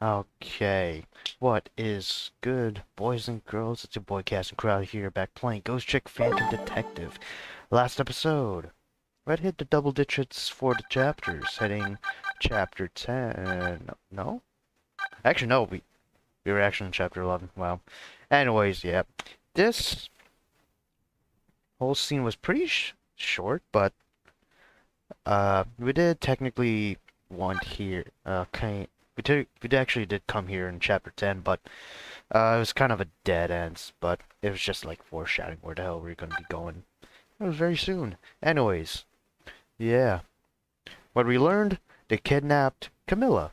Okay, what is good, boys and girls? It's your boy Kasin Koral here, back playing Ghost Trick Phantom Detective. Last episode, Red hit the double digits for the chapters, heading chapter 10. No? Actually, no, we were actually in chapter 11. Wow. Anyways, yeah. This whole scene was pretty short, but we did technically want here. We actually did come here in chapter 10, but it was kind of a dead end. But it was just like foreshadowing where the hell we're gonna be going. It was very soon. Anyways, yeah. What we learned, they kidnapped Camilla.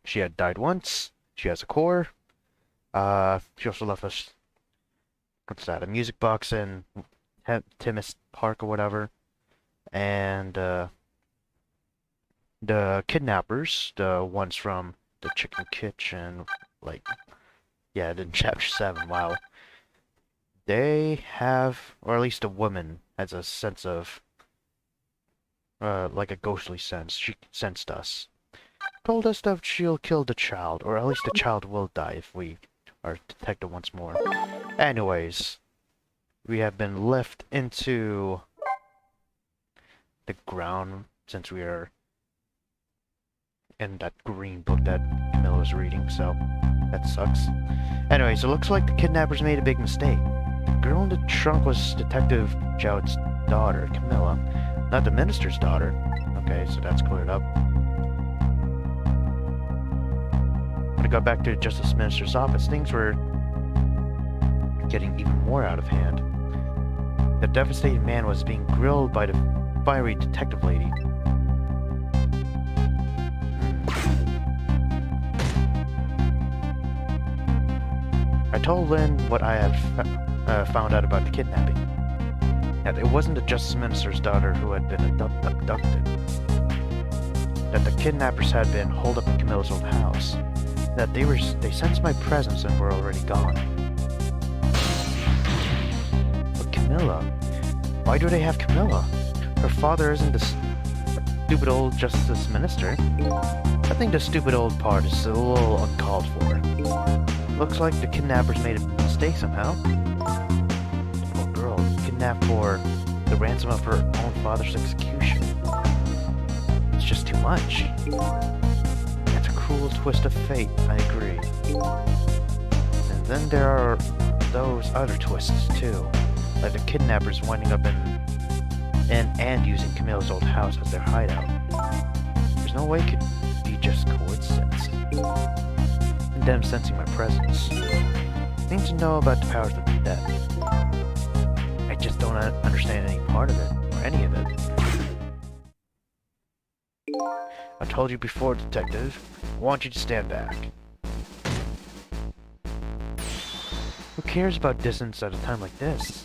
She had died once. She has a core. She also left us, what's that? A music box in Timus Park or whatever. And the kidnappers, the ones from the chicken kitchen, like, yeah, in chapter 7, wow. They have, or at least the woman has a sense of, like a ghostly sense. She sensed us. Told us that she'll kill the child, or at least the child will die if we are detected once more. Anyways, we have been left into the ground since we are in that green book that Camilla was reading, so that sucks. Anyways, it looks like the kidnappers made a big mistake. The girl in the trunk was Detective Jout's daughter, Camilla, not the minister's daughter. Okay, so that's cleared up. When I got back to the Justice Minister's office, things were getting even more out of hand. The devastated man was being grilled by the fiery detective lady. I told Lynn what I had found out about the kidnapping. That it wasn't the Justice Minister's daughter who had been abducted. That the kidnappers had been holed up in Camilla's old house. That they sensed my presence and were already gone. But Camilla? Why do they have Camilla? Her father isn't the stupid old Justice Minister. I think the stupid old part is a little uncalled for. Looks like the kidnappers made a mistake somehow. The poor girl, kidnapped for the ransom of her own father's execution. It's just too much. That's a cruel twist of fate, I agree. And then there are those other twists too, like the kidnappers winding up in and using Camilla's old house as their hideout. There's no way it could be just coincidence. And them sensing my presence. They need to know about the powers of the dead. I just don't understand any part of it, or any of it. I told you before, Detective. I want you to stand back. Who cares about distance at a time like this?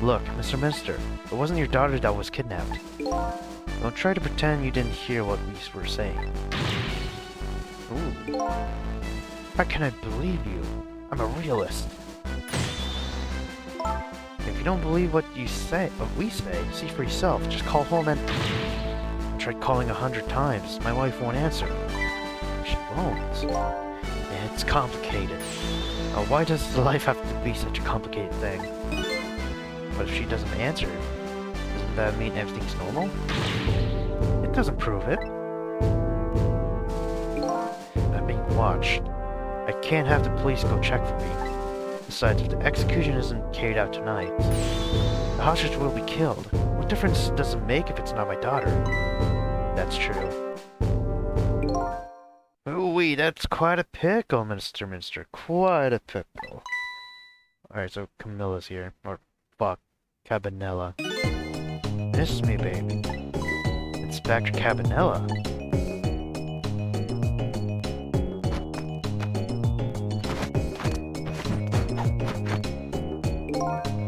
Look, Mr. Minister, it wasn't your daughter that was kidnapped. Don't try to pretend you didn't hear what we were saying. Ooh. How can I believe you? I'm a realist. If you don't believe what we say, see for yourself. Just call home and... I tried calling 100 times. My wife won't answer. She won't. It's complicated. Why does life have to be such a complicated thing? But if she doesn't answer, doesn't that mean everything's normal? It doesn't prove it. I'm being watched. I can't have the police go check for me. Besides, if the execution isn't carried out tonight, the hostage will be killed. What difference does it make if it's not my daughter? That's true. Ooh-wee, that's quite a pickle, Mr. Minister. Quite a pickle. Alright, so Camilla's here. Or, fuck, Cabanella. Miss me, baby. Inspector Cabanella.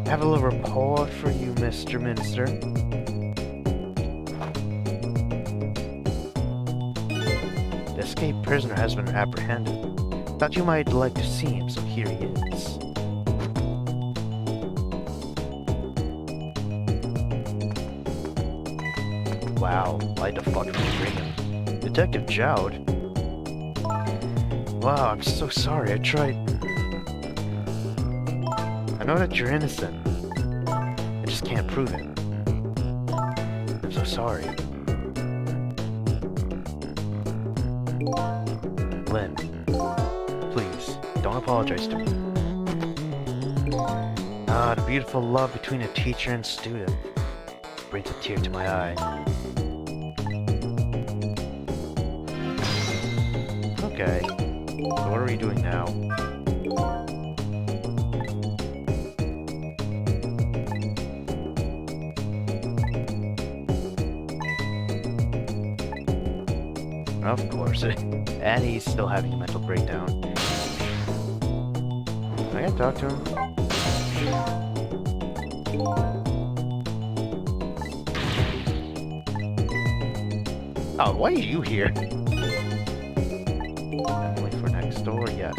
I have a little report for you, Mr. Minister. The escaped prisoner has been apprehended. Thought you might like to see him, so here he is. Wow, why the fuck did you bring him? Detective Joud? Wow, I'm so sorry. I tried... I know that you're innocent. I just can't prove it. I'm so sorry. Lynn, please, don't apologize to me. Ah, the beautiful love between a teacher and student brings a tear to my eye. Okay, so what are we doing now? Of course, and he's still having a mental breakdown. I gotta talk to him. Oh, why are you here? Emily for next door, yes.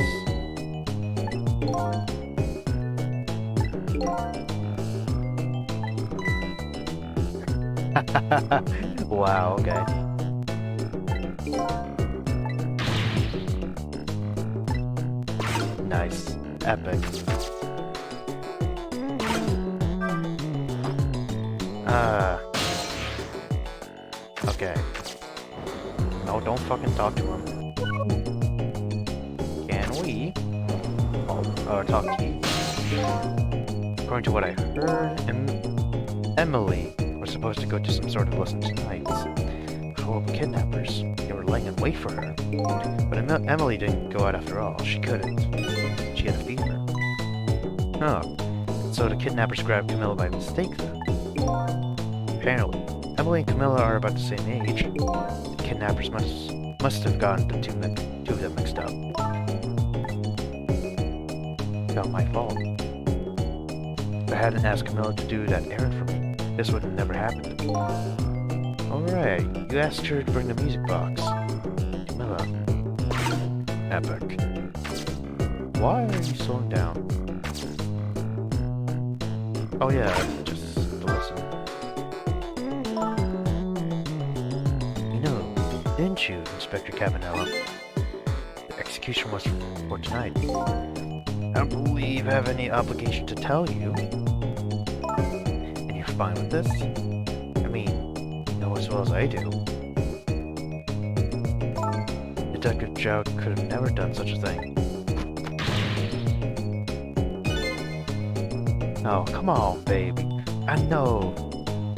Wow, okay. Nice. Epic. Okay. No, don't fucking talk to him. Can we? Or talk to you? According to what I heard, Emily was supposed to go to some sort of lesson tonight. Horrible kidnappers. They were laying in wait for her. But Emily didn't go out after all. She couldn't. She had a fever. Oh. So the kidnappers grabbed Camilla by mistake then. Apparently. Emily and Camilla are about the same age. The kidnappers must have gotten the two of them mixed up. Not my fault. If I hadn't asked Camilla to do that errand for me, this would have never happened. Alright, you asked her to bring the music box. Camilla. Epic. Why are you slowing down? Oh yeah, just to listen. You know, didn't you, Inspector Cabanella? The execution was for tonight. I don't believe I have any obligation to tell you. And you're fine with this? I mean, you know as well as I do. Detective Jout could have never done such a thing. Oh, come on, baby. I know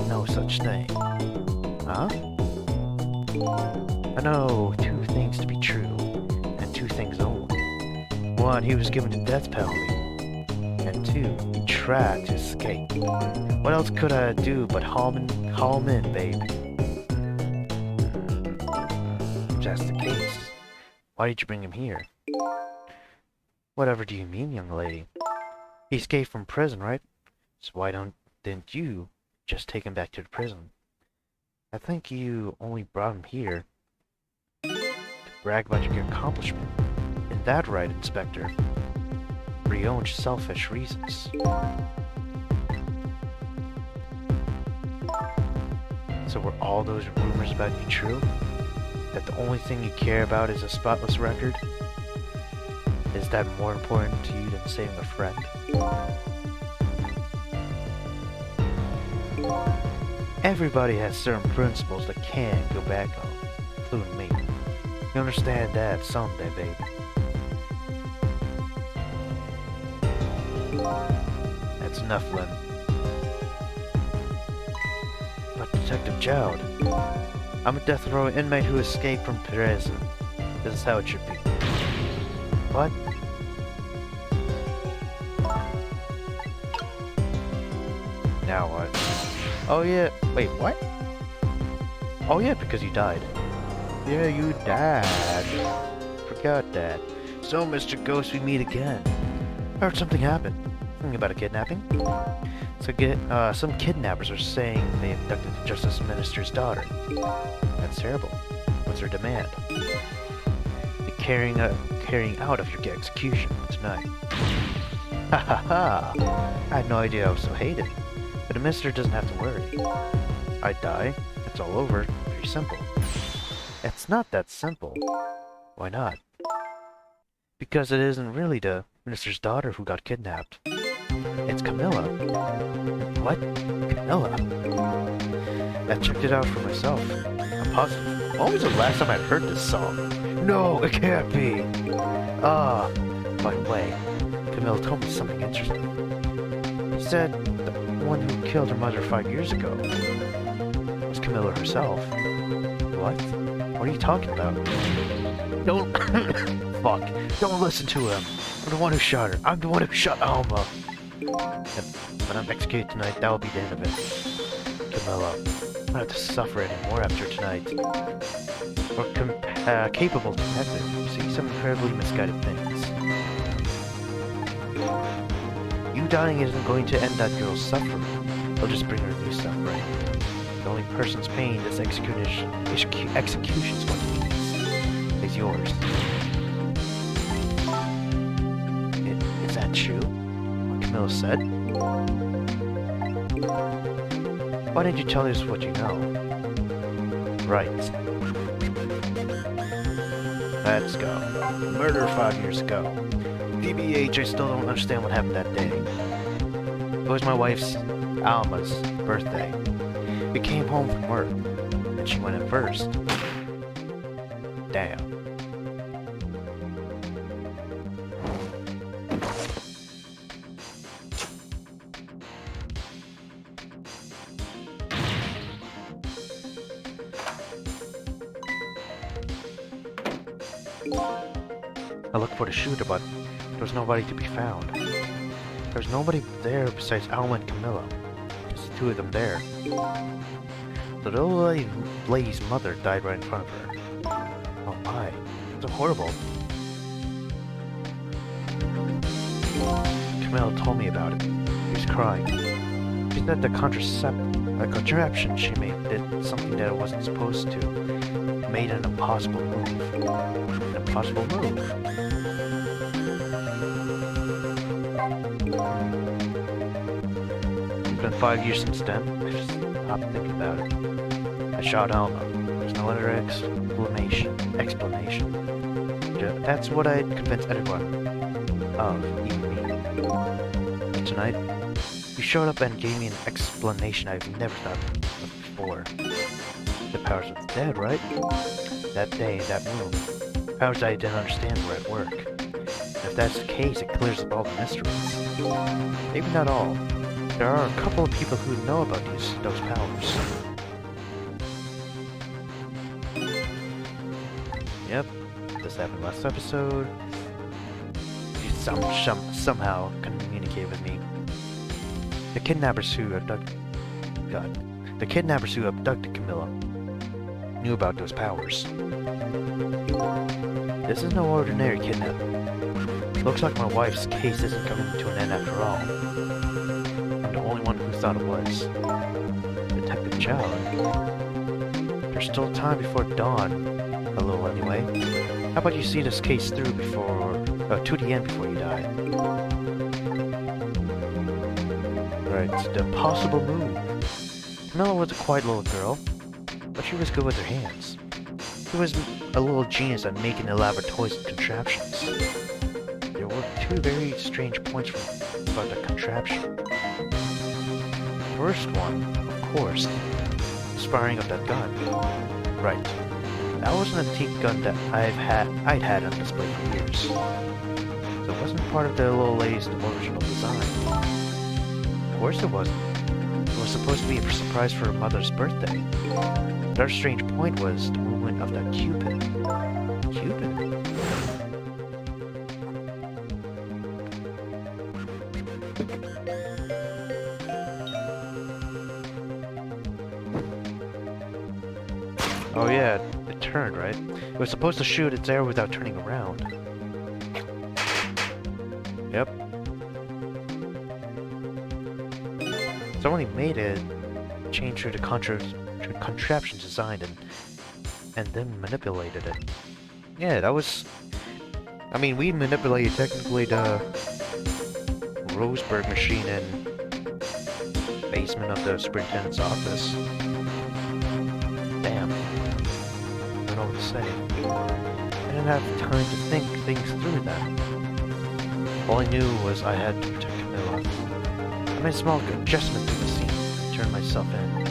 no such thing. Huh? I know two things to be true, and two things only. One, he was given the death penalty. And two, he tried to escape. What else could I do but haul him in, baby? If that's the case, why did you bring him here? Whatever do you mean, young lady? He escaped from prison, right? So why didn't you just take him back to the prison? I think you only brought him here to brag about your accomplishment. Isn't that right, Inspector? For your own selfish reasons. So were all those rumors about you true? That the only thing you care about is a spotless record? Is that more important to you than saving a friend? Everybody has certain principles that can go back on, including me. You understand that someday, baby. That's enough, Lynn. But Detective Jowd, I'm a death row inmate who escaped from prison. This is how it should be. What? Now what? Oh yeah, wait, what? Oh yeah, because you died. Yeah, you died. Forgot that. So, Mr. Ghost, we meet again. I heard something happened. Something about a kidnapping? So some kidnappers are saying they abducted the Justice Minister's daughter. That's terrible. What's their demand? The carrying out of your execution tonight. Ha ha ha! I had no idea I was so hated. But the minister doesn't have to worry. I die, it's all over, very simple. It's not that simple. Why not? Because it isn't really the minister's daughter who got kidnapped. It's Camilla. What? Camilla? I checked it out for myself. I'm positive. When was the last time I'd heard this song? No, it can't be! Ah, by the way, Camilla told me something interesting. He said the one who killed her mother 5 years ago was Camilla herself. What? What are you talking about? Don't... Fuck. Don't listen to him. I'm the one who shot her. I'm the one who shot Alma. When I'm executed tonight, that will be the end of it. Camilla, I don't have to suffer anymore after tonight. We're capable detective. See some incredibly misguided things. You dying isn't going to end that girl's suffering. It'll just bring her new suffering. The only person's pain this execution's going to ease is yours. Is that true? What Camilla said? Why didn't you tell us what you know? Right. Let's go. Murder 5 years ago. DBH, I still don't understand what happened that day. It was my wife's, Alma's, birthday. We came home from work, and she went in first. Damn. I looked for the shooter, but there was nobody to be found. There was nobody there besides Alma and Camilla. Just the two of them there. The little lady's mother died right in front of her. Oh my, that's horrible. Camilla told me about it. She was crying. She said the contraption she made did something that it wasn't supposed to. It made an impossible move. An impossible move. It's been 5 years since then. I just stopped thinking about it. I shot Alma. There's no other explanation. That's what I'd convince everyone of, even me. But tonight, you showed up and gave me an explanation I've never thought of before. The powers of the dead, right? That day in that room. Powers I didn't understand were at work. And if that's the case, it clears up all the mysteries. Maybe not all. There are a couple of people who know about those powers. Yep, this happened last episode. You somehow communicate with me. The kidnappers who abducted Camilla knew about those powers. This is no ordinary kidnapping. Looks like my wife's case isn't coming to an end after all. I'm the only one who thought it was. Detective Chow. There's still time before dawn. A little anyway. How about you see this case through to the end before you die? Right, the impossible move. Camilla was a quiet little girl, but she was good with her hands. She was a little genius at making elaborate toys and contraptions. There were two very strange points about the contraption. First one, of course, was firing up that gun. Right. That was an antique gun that I'd had on display for years. So it wasn't part of the little lady's original design. Of course it wasn't. It was supposed to be a surprise for her mother's birthday. Another strange point was the movement of that Cupid. Cupid? Oh yeah, it turned, right? It was supposed to shoot its arrow without turning around. Yep. Somebody made it change through the contraption designed and then manipulated it. Yeah, that was... I mean, we manipulated technically the Roseburg machine in basement of the superintendent's office. Damn. I don't know what to say. I didn't have time to think things through then. All I knew was I had to protect Camilla. I made a small adjustment to the scene and turned myself in.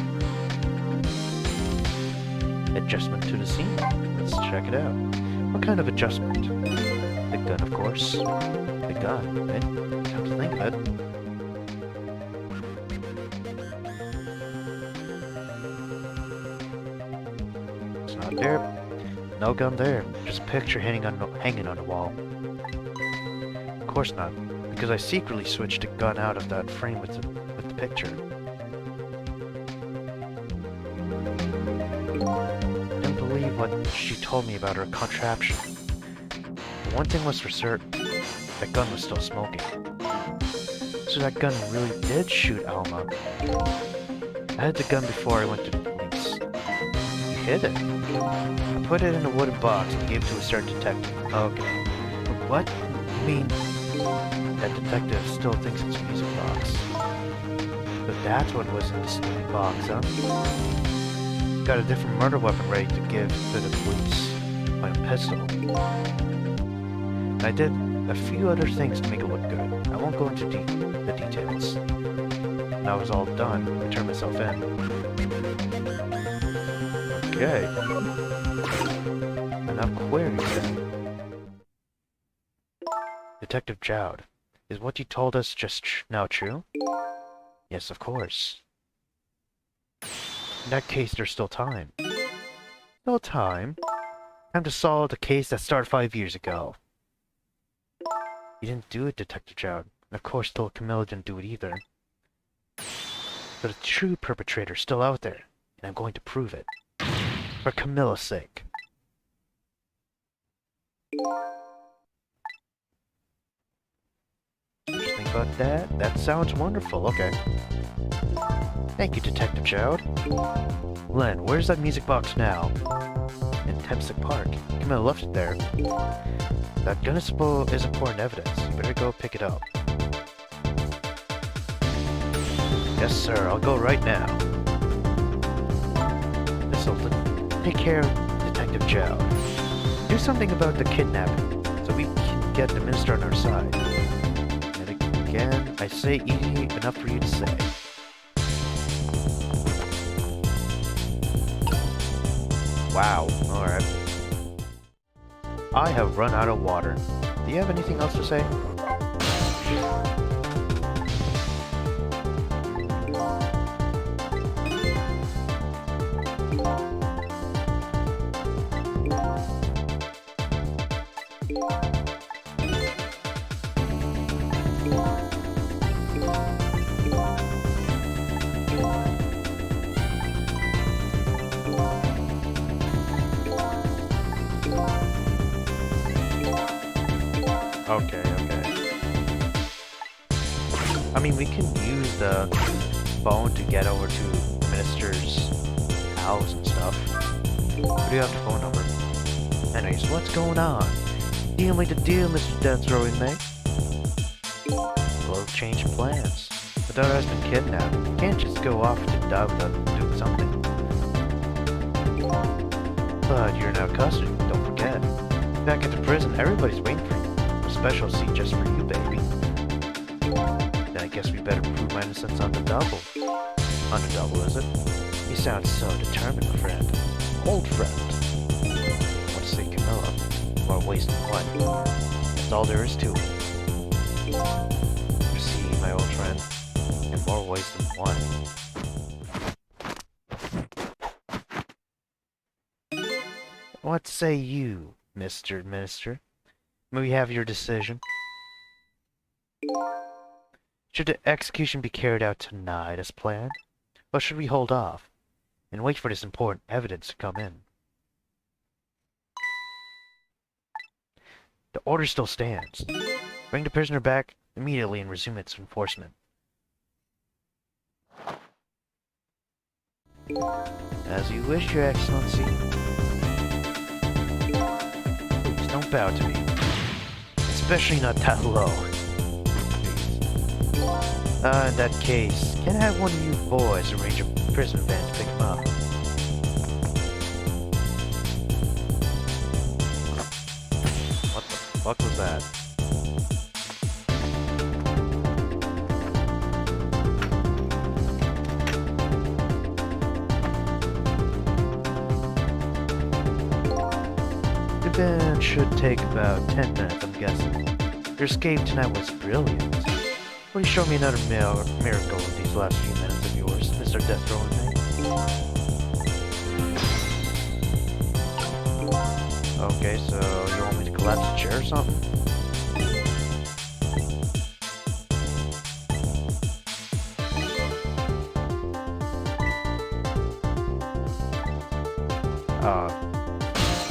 Adjustment to the scene? Let's check it out. What kind of adjustment? The gun, of course. The gun, eh? Come to think of it. It's not there. No gun there. Just a picture hanging on the wall. Of course not, because I secretly switched the gun out of that frame with the picture. I didn't believe what she told me about her contraption. But one thing was for certain, that gun was still smoking. So that gun really did shoot Alma. I had the gun before I went to the police. You hid it. I put it in a wooden box and gave it to a certain detective. Okay. What? You mean that detective still thinks it's a music box? But that's what was in the stupid box, huh? Got a different murder weapon ready to give to the police. My pistol. I did a few other things to make it look good. I won't go into the details. When I was all done, I turned myself in. Okay. Enough queries then. Detective Jowd, is what you told us just now true? Yes, of course. In that case, there's still time. Still time? Time to solve the case that started 5 years ago. You didn't do it, Detective Jowd. And of course, little Camilla didn't do it either. But the true perpetrator's still out there, and I'm going to prove it. For Camilla's sake. What you think about that? That sounds wonderful, okay. Thank you, Detective Jowd. Len, where's that music box now? In Tempsick Park. Camilla left it there. That gun is important evidence. You better go pick it up. Yes, sir. I'll go right now. This'll take care of Detective Jowd. Do something about the kidnapping, so we can get the minister on our side. And again, I say easy enough for you to say. Wow, alright. I have run out of water. Do you have anything else to say? Okay. I mean, we can use the phone to get over to the minister's house and stuff. But do you have the phone number? Anyways, what's going on? Dealing the deal, Mr. Death Row inmate. Well, change plans. My daughter has been kidnapped. You can't just go off to die without doing something. But you're in our custody, don't forget. Back at the prison, everybody's waiting for you. A special seat just for you, baby. Then I guess we better prove my innocence on the double. On the double, is it? You sound so determined, friend. Old friend. I want to say Camilla. More ways than one. That's all there is to it. You see, my old friend. In more ways than one. What say you, Mr. Minister? May we have your decision? Should the execution be carried out tonight as planned? Or should we hold off and wait for this important evidence to come in? The order still stands. Bring the prisoner back immediately and resume its enforcement. As you wish, Your Excellency. Please don't bow to me. Especially not that low. In that case, can I have one of you boys arrange a prison van to pick him up? fuck was that? The event should take about 10 minutes, I'm guessing. Your escape tonight was brilliant. Will you show me another miracle in these last few minutes of yours, Mr. Death Row and me? Okay, so you want me to collapse a chair or something?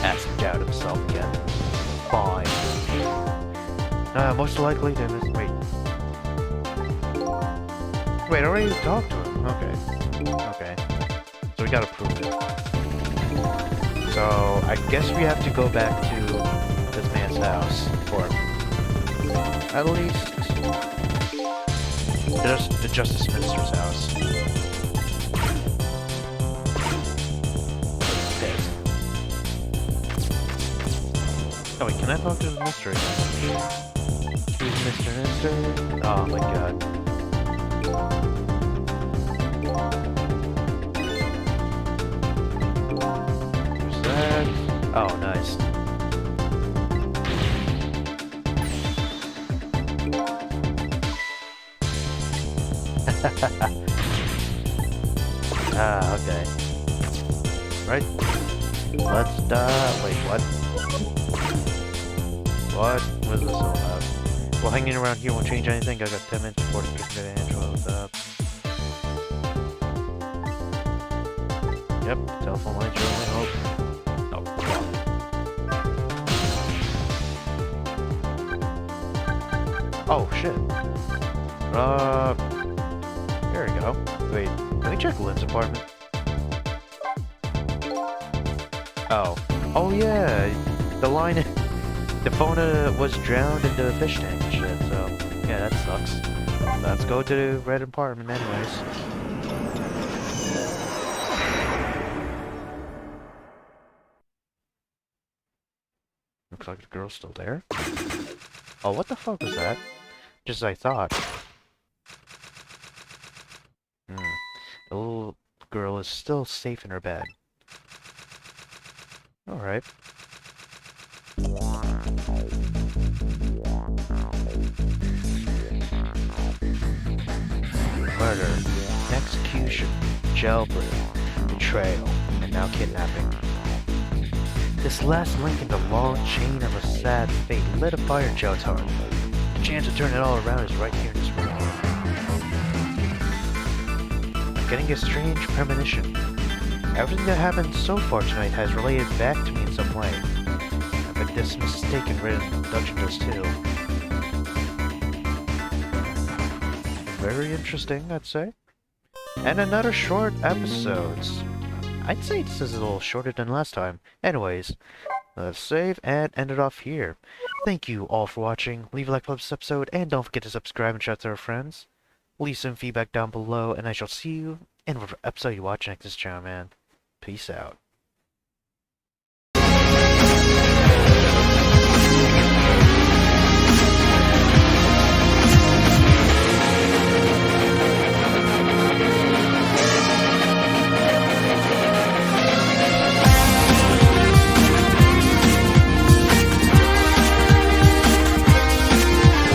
Asked out himself again. Fine. Most likely to miss. Wait, I already talked to him. Okay. So we gotta prove it. So I guess we have to go back to this man's house, or at least the Justice Minister's house. Oh wait, can I talk to the Mister again? Mr. Oh my god. There's that. Oh, nice. Okay. Right? Let's wait, what? What was this all about? Well, hanging around here won't change anything. I got 10 minutes before the advantage. What's up? Yep, telephone line's your only hope. Oh, fuck. Oh, shit. There we go. Wait, let me check Lynn's apartment. Oh. Oh, yeah. The line... The phone was drowned in the fish tank and shit, so... Yeah, that sucks. Let's go to the red apartment anyways. Looks like the girl's still there. Oh, what the fuck was that? Just as I thought. The little girl is still safe in her bed. Alright. Murder, execution, jailbreak, betrayal, and now kidnapping. This last link in the long chain of a sad fate lit a fire in Joe's heart. The chance to turn it all around is right here in this room. I'm getting a strange premonition. Everything that happened so far tonight has related back to me in some way. I bet this mistaken written dungeon does too. Very interesting, I'd say. And another short episode. I'd say this is a little shorter than last time. Anyways, let's save and end it off here. Thank you all for watching. Leave a like for this episode, and don't forget to subscribe and share to our friends. Leave some feedback down below, and I shall see you in whatever episode you watch next this channel, man. Peace out.